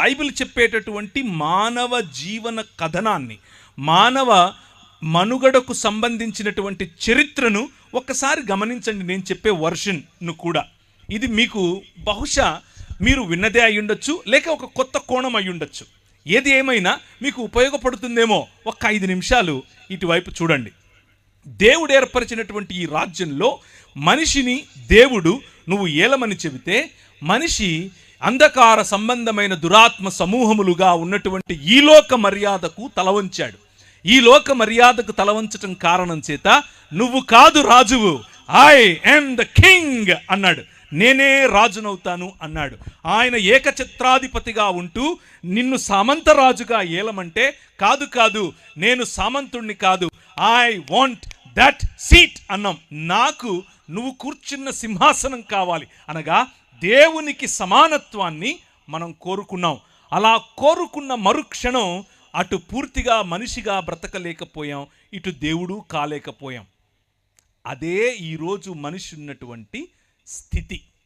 Bible చెప్పేటటువంటి మానవ జీవన కథనాన్ని, మానవ మనుగడకు సంబంధించినటువంటి చరిత్రను ఒక్కసారి గమనించండి. నేను చెప్పే వర్షన్ను కూడా ఇది మీకు బహుశా మీరు విన్నదే అయి ఉండొచ్చు, లేక ఒక కొత్త కోణం అయి ఉండొచ్చు. ఏది ఏమైనా మీకు ఉపయోగపడుతుందేమో. ఒక్క 5 నిమిషాలు ఇటువైపు చూడండి. దేవుడు ఏర్పరిచినటువంటి ఈ రాజ్యంలో మనిషిని దేవుడు నువ్వు ఏలమని చెబితే, మనిషి అంధకార సంబంధమైన దురాత్మ సమూహములుగా ఉన్నటువంటి ఈ లోక మర్యాదకు తలవంచాడు. ఈ లోక మర్యాదకు తలవంచటం కారణం చేత నువ్వు కాదు రాజువు, ఐ యామ్ ద కింగ్ అన్నాడు. నేనే రాజునవుతాను అన్నాడు. ఆయన ఏకఛత్రాధిపతిగా ఉంటూ నిన్ను సామంతరాజుగా ఏలమంటే, కాదు కాదు నేను సామంతుణ్ణి కాదు, ఐ వాంట్ దట్ సీట్ అన్నాం. నాకు నువ్వు కూర్చున్న సింహాసనం కావాలి అనగా దేవునికి సమానత్వాన్ని మనం కోరుకున్నాం. అలా కోరుకున్న మరుక్షణం అటు పూర్తిగా మనిషిగా బ్రతకలేకపోయాం, ఇటు దేవుడు కాలేకపోయాం. అదే ఈరోజు మనిషి ఉన్నటువంటి స్థితి.